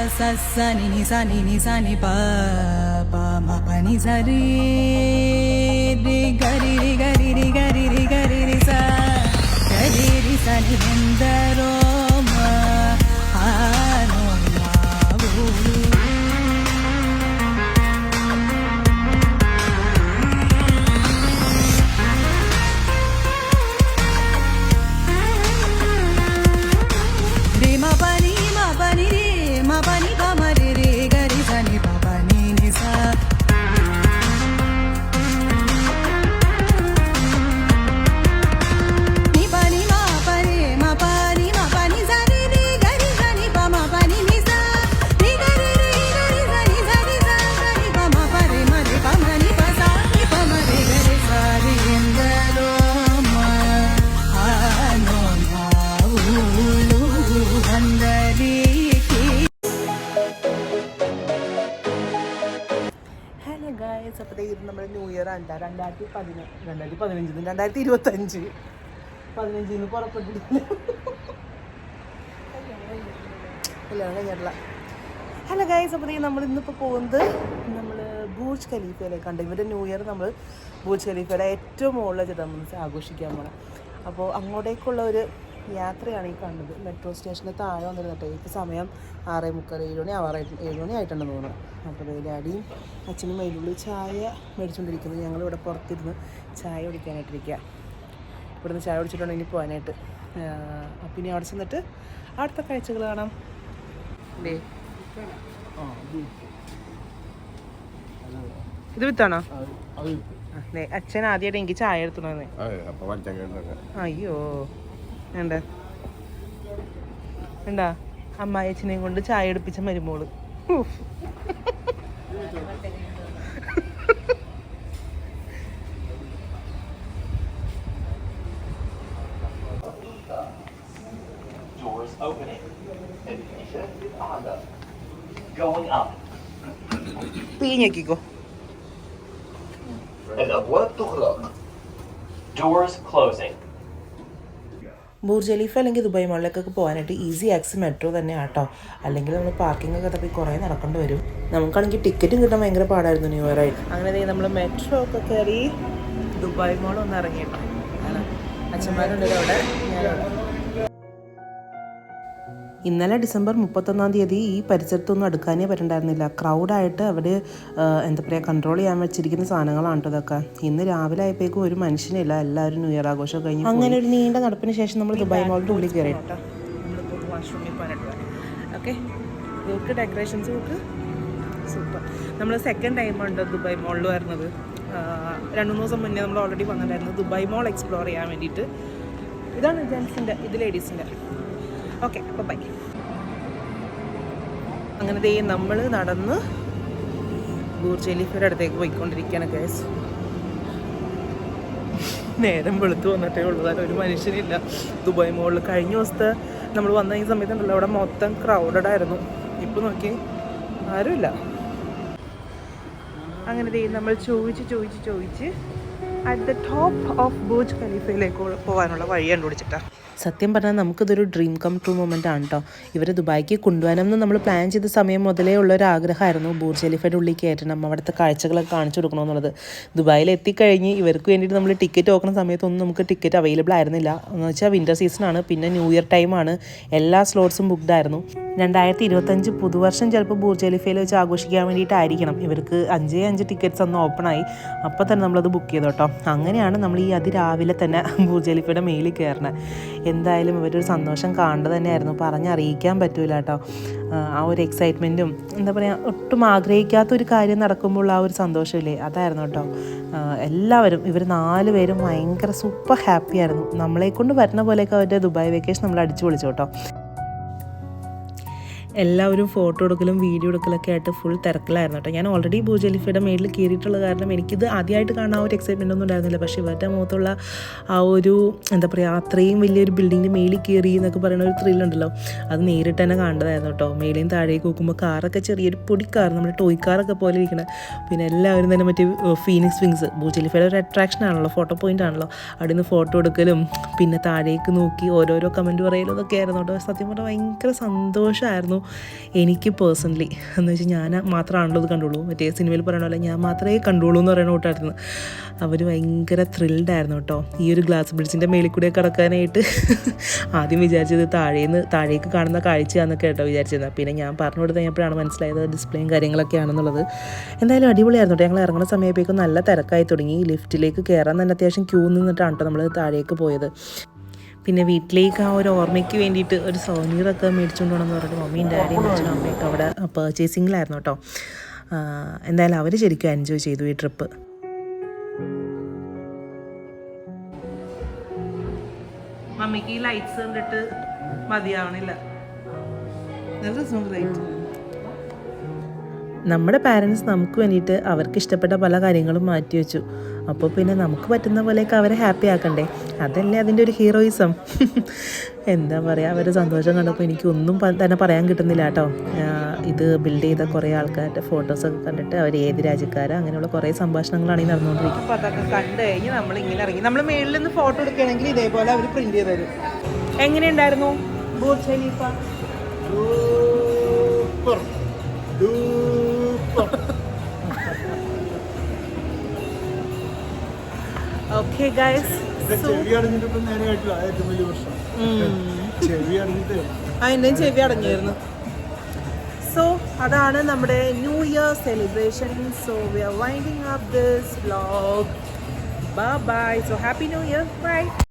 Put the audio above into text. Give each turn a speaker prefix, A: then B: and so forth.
A: sa sa ni sa ni pa pa ma pa ni sa re re ga re re ga re re ga re re ga re re sa ga re re sa ni endaro ma ano ma vu
B: അപ്പോൾ ഇത് നമ്മുടെ new year ആണ് 2015 പുറപ്പെട്ടിട്ടില്ല കല്യാണം കഴിഞ്ഞിട്ടില്ല. Hello guys, അപ്പോൾ നമ്മൾ ഇന്നിപ്പോൾ പോകുന്നത് നമ്മൾ ബൂർജ് ഖലീഫയിലേക്കാണ്. ഇവരുടെ ന്യൂ ഇയർ നമ്മൾ ബൂർജ് ഖലീഫയുടെ ഏറ്റവും മുകളിൽ വെച്ചിട്ട് നമ്മൾ ആഘോഷിക്കാൻ പോകണം. അപ്പോൾ അങ്ങോട്ടേക്കുള്ള ഒരു യാത്രയാണ് ഈ കാണുന്നത്. മെട്രോ സ്റ്റേഷനിൽ താഴെ വന്നിരുന്നിട്ട് ഇപ്പോൾ സമയം 6:30 7 മണി ആയിട്ടുണ്ടെന്ന് തോന്നുന്നു. അപ്പോൾ ഡാഡിയും അച്ഛനും അതിനുള്ളിൽ ചായ മേടിച്ചുകൊണ്ടിരിക്കുന്നത്. ഞങ്ങളിവിടെ പുറത്തിരുന്ന് ചായ കുടിക്കാനായിട്ടിരിക്കുക. ഇവിടുന്ന് ചായ കുടിച്ചിട്ടുണ്ടെങ്കിൽ ഇനി പോകാനായിട്ട്. അപ്പം ഇനി അവിടെ ചെന്നിട്ട് അടുത്ത കാഴ്ചകൾ കാണാം. ഇത് വിത്താണോ? അച്ഛൻ ആദ്യമായിട്ട് എനിക്ക് ചായ എടുത്തോന്നേ. അയ്യോ എന്താ എന്താ അമ്മായി അച്ഛനെയും കൊണ്ട് ചായ എടുപ്പിച്ച മരുമോള്. പിഴിഞ്ഞേക്കിക്കോ. ബൂർജ് ഖലീഫ അല്ലെങ്കിൽ ദുബായ് മോളിലേക്കൊക്കെ പോകാനായിട്ട് ഈസി ആക്സസ് മെട്രോ തന്നെ ആട്ടോ. അല്ലെങ്കിൽ നമ്മൾ പാർക്കിംഗ് ഒക്കെ തപ്പി കുറേ നടക്കേണ്ടി വരും. നമുക്കാണെങ്കിൽ ടിക്കറ്റും കിട്ടാൻ ഭയങ്കര പാടായിരുന്നു ന്യൂ ഇയർ ആയിട്ട്. അങ്ങനെ നമ്മൾ മെട്രോ ഒക്കെ കയറി ദുബായ് മോൾ ഒന്ന് ഇറങ്ങിയിട്ടോ. അച്ഛന്മാരുണ്ടല്ലോ അവിടെ. ഇന്നലെ ഡിസംബർ 31 ഈ പരിസരത്തൊന്നും അടുക്കാനേ പറ്റുന്നുണ്ടായിരുന്നില്ല. ക്രൗഡായിട്ട് അവർ എന്താ പറയുക കൺട്രോൾ ചെയ്യാൻ വെച്ചിരിക്കുന്ന സാധനങ്ങളാണ് കേട്ടോ ഇതൊക്കെ. ഇന്ന് രാവിലെ ആയപ്പോഴേക്കും ഒരു മനുഷ്യനില്ല, എല്ലാവരും ന്യൂ ഇയർ ആഘോഷം കഴിഞ്ഞു. അങ്ങനെ ഒരു നീണ്ട നടപ്പിന് ശേഷം നമ്മൾ ദുബായ് മോളിൻ്റെ ഉള്ളിൽ കയറി കേട്ടോ. നമ്മളിപ്പോൾ വാഷ്റൂമിൽ പോകാനായിട്ട്. ഓക്കെ, നമുക്ക് ഡെക്കറേഷൻസ് നമുക്ക് സൂപ്പർ. നമ്മൾ സെക്കൻഡ് ടൈമുണ്ട് ദുബായ് മോളിൽ വരുന്നത്. 2-3 ദിവസം മുന്നേ നമ്മൾ ഓൾറെഡി വന്നിട്ടുണ്ടായിരുന്നു ദുബായ് മോൾ എക്സ്പ്ലോർ ചെയ്യാൻ വേണ്ടിയിട്ട്. ഇതാണ് ജെൻസിൻ്റെ, ഇത് ലേഡീസിൻ്റെ. ഓക്കെ, അപ്പോൾ ബൈ. അങ്ങനെ നമ്മൾ നടന്ന് ബൂർജ് ഖലീഫയുടെ അടുത്തേക്ക് പോയിക്കൊണ്ടിരിക്കുകയാണ് ഗൈസ്. നേരം വെളുത്ത് വന്നിട്ടേ ഉള്ളതാണ്, ഒരു മനുഷ്യനില്ല ദുബായ് മോളിൽ. കഴിഞ്ഞ ദിവസത്തെ നമ്മൾ വന്ന ഈ സമയത്തുണ്ടല്ലോ അവിടെ മൊത്തം ക്രൗഡഡ് ആയിരുന്നു. ഇപ്പോൾ നോക്കി ആരുമില്ല. അങ്ങനെ നമ്മൾ ചോദിച്ച് at the top of Burj ഖലീഫയിലേക്ക് പോകാനുള്ള വഴി കണ്ടുപിടിച്ചിട്ടാണ്. സത്യം പറഞ്ഞാൽ നമുക്കിതൊരു ഡ്രീം കം ട്രൂ മൊമെൻ്റ് ആണ് കേട്ടോ. ഇവർ ദുബായിക്ക് കൊണ്ടുപോകാനെന്ന് നമ്മൾ പ്ലാൻ ചെയ്ത സമയം മുതലേ ഉള്ളൊരാഗ്രഹമായിരുന്നു ബൂർജ് ഖലീഫയുടെ ഉള്ളിൽ കയറ്റണം, അവിടുത്തെ കാഴ്ചകളൊക്കെ കാണിച്ചു കൊടുക്കണമെന്നുള്ളത്. ദുബായിൽ എത്തിക്കഴിഞ്ഞ് ഇവർക്ക് വേണ്ടിയിട്ട് നമ്മൾ ടിക്കറ്റ് നോക്കുന്ന സമയത്തൊന്നും നമുക്ക് ടിക്കറ്റ് അവൈലബിൾ ആയിരുന്നില്ല. എന്ന് വെച്ചാൽ വിൻ്റർ സീസണാണ്, പിന്നെ ന്യൂ ഇയർ ടൈമാണ്, എല്ലാ സ്ലോട്ട്സും ബുക്ക്ഡ് ആയിരുന്നു. 2025 പുതുവർഷം ചിലപ്പോൾ ബൂർജ് ഖലീഫയിൽ വെച്ച് ആഘോഷിക്കാൻ വേണ്ടിയിട്ടായിരിക്കണം. ഇവർക്ക് 5 ടിക്കറ്റ്സ് അന്ന് ഓപ്പണായി. അപ്പോൾ തന്നെ നമ്മളത് ബുക്ക് ചെയ്തു കേട്ടോ. അങ്ങനെയാണ് നമ്മൾ ഈ അതിരാവിലെ തന്നെ ബൂർജ് ഖലീഫയുടെ മേലിൽ കയറണത്. എന്തായാലും ഇവരൊരു സന്തോഷം കാണേണ്ടത് തന്നെയായിരുന്നു, പറഞ്ഞറിയിക്കാൻ പറ്റൂല കേട്ടോ. ആ ഒരു എക്സൈറ്റ്മെൻറ്റും എന്താ പറയുക, ഒട്ടും ആഗ്രഹിക്കാത്തൊരു കാര്യം നടക്കുമ്പോൾ ആ ഒരു സന്തോഷമില്ലേ, അതായിരുന്നു കേട്ടോ. എല്ലാവരും ഇവർ 4 പേരും ഭയങ്കര സൂപ്പർ ഹാപ്പി ആയിരുന്നു. നമ്മളെക്കൊണ്ട് വരുന്ന പോലെയൊക്കെ അവരുടെ ദുബായ് വെക്കേഷൻ നമ്മൾ അടിച്ചു പൊളിച്ചു കേട്ടോ. എല്ലാവരും ഫോട്ടോ എടുക്കലും വീഡിയോ എടുക്കലൊക്കെ ആയിട്ട് ഫുൾ തിരക്കിലായിരുന്നു കേട്ടോ. ഞാൻ ഓൾറെഡി ബൂർജ് ഖലീഫയുടെ മേളിൽ കയറിയിട്ടുള്ള കാരണം എനിക്കിത് ആദ്യമായിട്ട് കാണാൻ ആ ഒരു എക്സൈറ്റ്മെൻ്റ് ഒന്നും ഉണ്ടായിരുന്നില്ല. പക്ഷേ ഇവരുടെ മുഖത്തുള്ള ആ ഒരു എന്താ പറയുക, അത്രയും വലിയൊരു ബിൽഡിങ്ങിൻ്റെ മേളിൽ കയറി എന്നൊക്കെ പറയുന്ന ഒരു ത്രില്ലുണ്ടല്ലോ, അത് നേരിട്ട് തന്നെ കാണേണ്ടതായിരുന്നു കേട്ടോ. മേലെയും താഴേക്ക് നോക്കുമ്പോൾ കാറൊക്കെ ചെറിയൊരു പൊടിക്കാർ, നമ്മുടെ ടോയ് കാറൊക്കെ പോലെ ഇരിക്കണം. പിന്നെ എല്ലാവരും തന്നെ മറ്റേ ഫീനിക്സ് വിങ്സ്, ബൂർജ് ഖലീഫയുടെ ഒരു അട്രാക്ഷൻ ആണല്ലോ, ഫോട്ടോ പോയിൻ്റ് ആണല്ലോ. അവിടെ നിന്ന് ഫോട്ടോ എടുക്കലും പിന്നെ താഴേക്ക് നോക്കി ഓരോരോ കമൻറ്റ് പറയലും അതൊക്കെ ആയിരുന്നു കേട്ടോ. സത്യം പറഞ്ഞാൽ ഭയങ്കര സന്തോഷമായിരുന്നു. എനിക്ക് പേഴ്സണലി എന്ന് വെച്ചാൽ ഞാൻ മാത്രമാണല്ലോ ഇത് കണ്ടുള്ളൂ. മറ്റേ സിനിമയിൽ പറയണ പോലെ ഞാൻ മാത്രമേ കണ്ടുള്ളൂ എന്ന് പറയുന്ന കൂട്ടായിരുന്നു. അവർ ഭയങ്കര ത്രിൽഡായിരുന്നു കേട്ടോ. ഈ ഒരു ഗ്ലാസ് ബ്രിഡ്ജിൻ്റെ മേളിൽ കൂടെ കിടക്കാനായിട്ട്. ആദ്യം വിചാരിച്ചത് താഴേക്ക് കാണുന്ന കാഴ്ചയാണെന്നൊക്കെ കേട്ടോ വിചാരിച്ചിരുന്നത്. പിന്നെ ഞാൻ പറഞ്ഞു കൊടുത്ത് കഴിഞ്ഞപ്പോഴാണ് മനസ്സിലായത് ഡിസ്പ്ലേയും കാര്യങ്ങളൊക്കെ ആണെന്നുള്ളത്. എന്തായാലും അടിപൊളിയായിരുന്നു കേട്ടോ. ഞങ്ങൾ ഇറങ്ങുന്ന സമയത്തേക്കും നല്ല തിരക്കായി തുടങ്ങി. ലിഫ്റ്റിലേക്ക് കയറാൻ തന്നെ അത്യാവശ്യം ക്യൂ നിന്നിട്ടാണ് കേട്ടോ നമ്മൾ താഴേക്ക് പോയത്. പിന്നെ വീട്ടിലേക്ക് ആ ഒരു ഓർമ്മയ്ക്ക് വേണ്ടിയിട്ട് ഒരു സോനീറൊക്കെ മേടിച്ചുകൊണ്ട് പോകണമെന്ന് പറഞ്ഞിട്ട് മമ്മിയും ഡാഡിയും അച്ഛനും അമ്മയൊക്കെ അവിടെ പർച്ചേസിങ്ങിലായിരുന്നു കേട്ടോ. എന്തായാലും അവർ ശരിക്കും എൻജോയ് ചെയ്തു ഈ ട്രിപ്പ്. മമ്മിക്ക് ഈ ലൈറ്റ്സ് കണ്ടിട്ട് മതിയാവണില്ല. നമ്മുടെ പാരൻസ് നമുക്ക് വേണ്ടിയിട്ട് അവർക്ക് ഇഷ്ടപ്പെട്ട പല കാര്യങ്ങളും മാറ്റി വെച്ചു. അപ്പോൾ പിന്നെ നമുക്ക് പറ്റുന്ന പോലെയൊക്കെ അവരെ ഹാപ്പി ആക്കണ്ടേ? അതല്ലേ അതിൻ്റെ ഒരു ഹീറോയിസം. എന്താ പറയുക, അവരുടെ സന്തോഷം കണ്ടപ്പോൾ എനിക്കൊന്നും തന്നെ പറയാൻ കിട്ടുന്നില്ല കേട്ടോ. ഇത് ബിൽഡ് ചെയ്ത കുറേ ആൾക്കാരുടെ ഫോട്ടോസൊക്കെ കണ്ടിട്ട് അവർ ഏത് രാജ്യക്കാരോ അങ്ങനെയുള്ള കുറേ സംഭാഷണങ്ങളാണ് ഈ നടന്നുകൊണ്ടിരിക്കുന്നത്. അപ്പോൾ അതൊക്കെ കണ്ടു കഴിഞ്ഞ് നമ്മളിങ്ങനെ ഇറങ്ങി. നമ്മൾ മേളിൽ നിന്ന് ഫോട്ടോ എടുക്കുകയാണെങ്കിൽ ഇതേപോലെ അവർ പ്രിന്റ് ചെയ്ത് തരും. എങ്ങനെയുണ്ടായിരുന്നു ബുർജ് ഖലീഫ? ഓക്കെ ഗൈസ്, അതിൻ്റെയും ചെവി അടഞ്ഞായിരുന്നു. സോ അതാണ് നമ്മുടെ new year celebration. So we are winding up this vlog. Bye bye. So happy new year. By.